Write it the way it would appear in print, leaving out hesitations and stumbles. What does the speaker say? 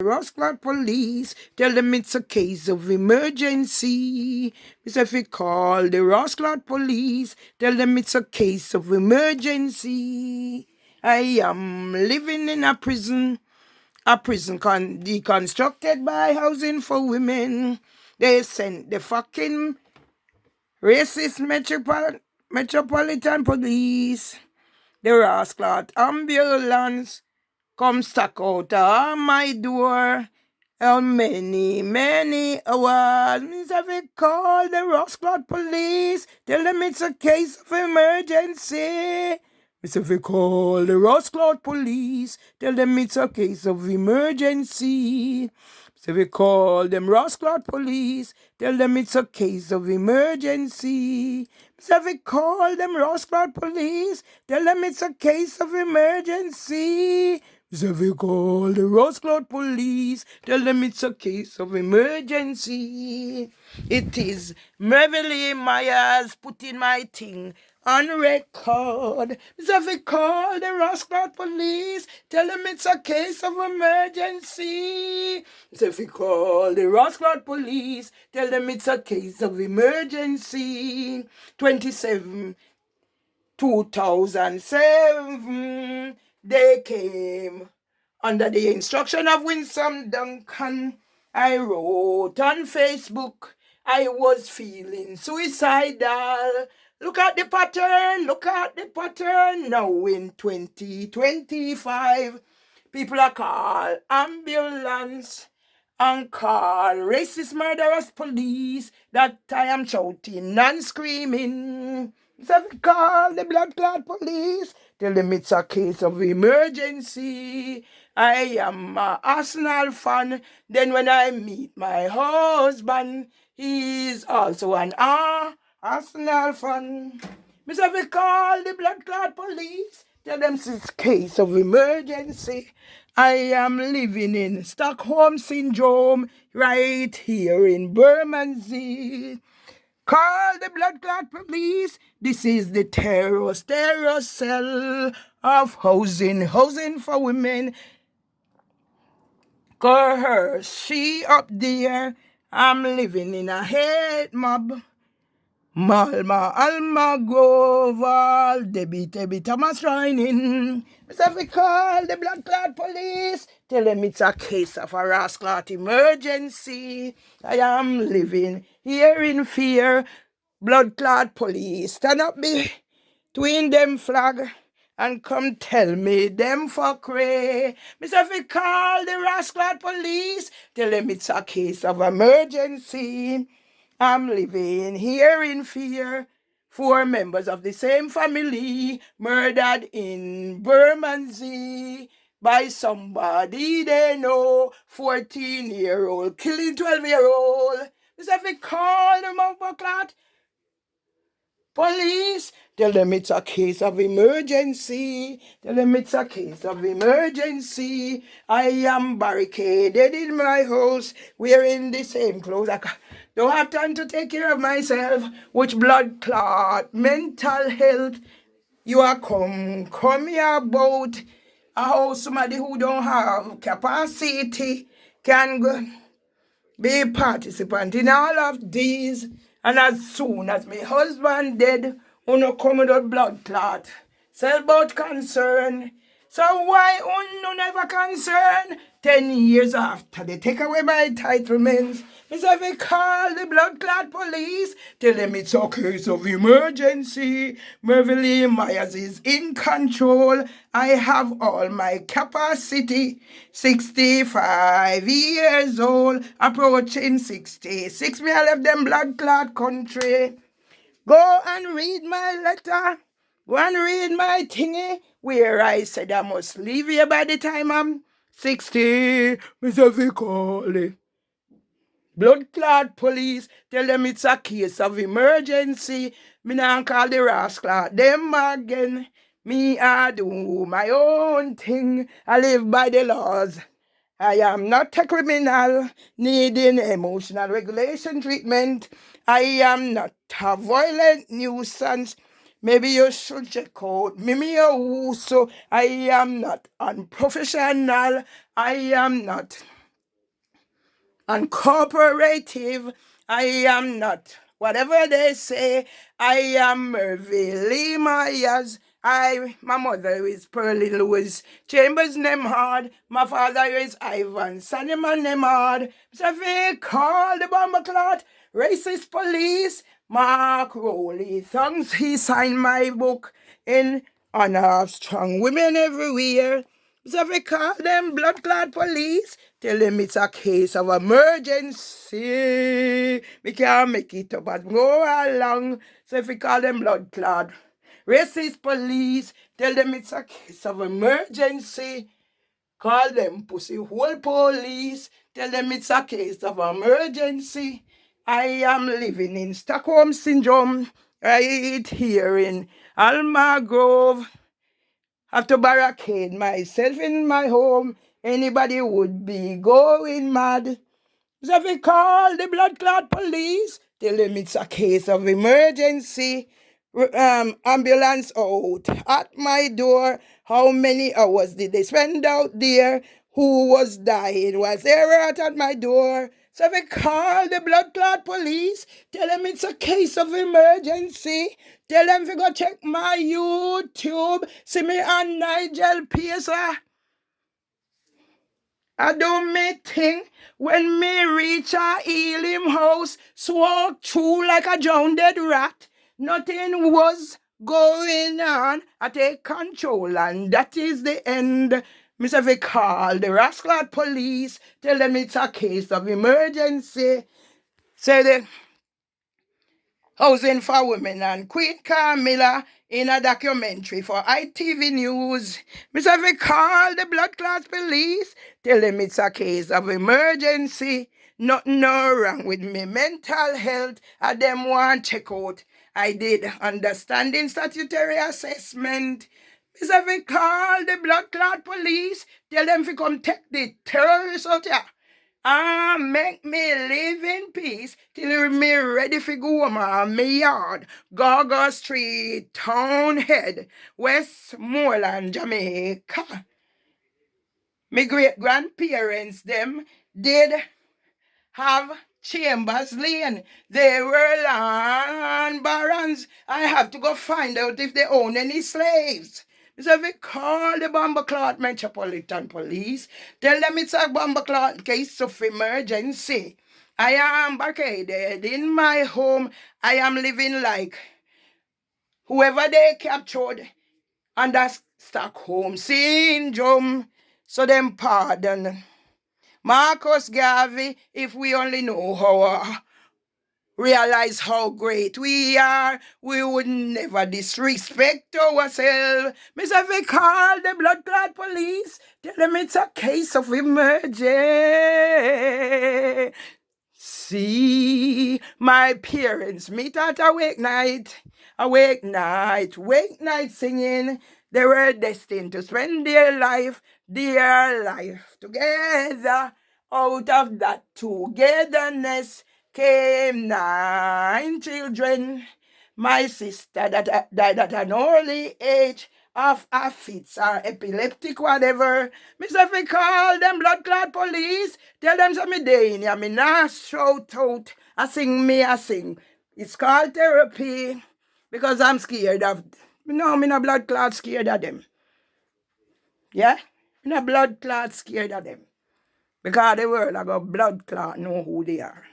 Rosclad police, tell them it's a case of emergency. Mister, if we call the Rosclad police, tell them it's a case of emergency. I am living in a prison deconstructed by Housing for Women. They sent the fucking racist metropolitan police, the Rosclad ambulance, come stuck out of my door. How many hours? Means if we call the Rosclad police, tell them it's a case of emergency. Means if we call the Rosclad police, tell them it's a case of emergency. So we call them Rosclad police, tell them it's a case of emergency. So we call them Rosclad police, tell them it's a case of emergency. So we call the Rosclad police, tell them it's a case of emergency. It is Mervily Myers putting my thing on record. So we call the Rosclad police, tell them it's a case of emergency. So if we call the Rosclad police, tell them it's a case of emergency. 27 2007, they came under the instruction of Winsome Duncan. I wrote on Facebook, I was feeling suicidal. Look at the pattern, Now in 2025, people are called ambulance and call racist murderous police that I am shouting and screaming. So we call the blood clot police, tell them it's a case of emergency. I am a Arsenal fan. Then when I meet my husband, he's also an Arsenal fan. Mr. We call the blood clot police, tell them it's a case of emergency. I am living in Stockholm Syndrome right here in Bermondsey. Call the blood clot police. This is the terror cell of housing for women. Call her, she up there. I'm living in a hate mob. Malma, Alma, Groval, Debbie, Thomas Rining. So we call the blood clot police, tell them it's a case of a rasclot emergency. I am living here in fear. Blood clot police, stand up between them flag and come tell me them for cray. Mr. If we call the rasclot police, tell them it's a case of emergency. I'm living here in fear. 4 members of the same family murdered in Bermondsey by somebody they know. 14-year-old killing 12-year-old. This if we call them overclot police, tell them it's a case of emergency. I am barricaded in my house, wearing the same clothes. I don't have time to take care of myself. Which blood clot, mental health, you are come here about how somebody who don't have capacity can go be participant in all of these. And as soon as my husband dead, uno come with a blood clot. Sell about concern. So why uno never concern? 10 years after they take away my entitlements, Mr. We call the blood clot police, tell them it's a case of emergency. Mervily Myers is in control. I have all my capacity. 65 years old, approaching 66. Me I left them blood clot country. Go and read my letter. Go and read my thingy where I said I must leave here by the time I'm 60. Mr. Vicoli. Blood clot police, tell them it's a case of emergency. Me not call the rascal them again. Me I do my own thing. I live by the laws. I am not a criminal needing emotional regulation treatment. I am not a violent nuisance. Maybe you should check out me also. I am not unprofessional. I am not uncooperative. I am not. Whatever they say, I am Mervy Lee Myers. My mother is Pearlie Lewis. Chambers Nemhard. My father is Ivan Sandeman Nemhard. So we call the bomber clot. Racist police. Mark Rowley. Thanks he signed my book in honor of strong women everywhere. So we call them blood clot police. Tell them it's a case of emergency. We can't make it up as go along. So if we call them blood clot racist police, tell them it's a case of emergency. Call them pussy hole police. Tell them it's a case of emergency. I am living in Stockholm Syndrome right here in Alma Grove. Have to barricade myself in my home. Anybody would be going mad. So if we call the blood clot police, tell them it's a case of emergency. Ambulance out at my door. How many hours did they spend out there? Who was dying? Was there rat at my door? So if we call the blood clot police, tell them it's a case of emergency. Tell them if you go check my YouTube, see me and Nigel Pacer. I do me thing when me reach a Elim house, walk through like a drowned rat. Nothing was going on. I take control and that is the end. Mr. We call the rascal police, tell them it's a case of emergency. Say the Housing for Women and Queen Camilla in a documentary for ITV News. Mr. We call the blood clot police, tell them it's a case of emergency. Nothing no wrong with me mental health. I them want check out. I did understanding statutory assessment. Mr. We call the blood clot police, tell them to come take the terrorists out here. Make me live in peace till me ready for go home me yard. Gaga Street, Townhead, Westmoreland, Jamaica. My great-grandparents, them, did have Chambers Lane. They were land barons. I have to go find out if they own any slaves. So we call the bomber clot Metropolitan Police. Tell them it's a bomber clot case of emergency. I am barricaded in my home. I am living like whoever they captured under Stockholm Syndrome. So them pardon Marcus Garvey, if we only know how realize how great we are, we would never disrespect ourselves. Mr. We call the blood clot police, tell them it's a case of emergency. See, my parents meet at a wake night singing. They were destined to spend their life together. Out of that togetherness came 9 children. My sister that died at an early age of a fits or epileptic whatever. Mr. We call them blood clot police. Tell them some me day in here. Me not shout out. I sing. It's called therapy because I'm scared of. No, me not blood clot scared of them. Yeah? Me not blood clot scared of them. Because the world I got blood clot know who they are.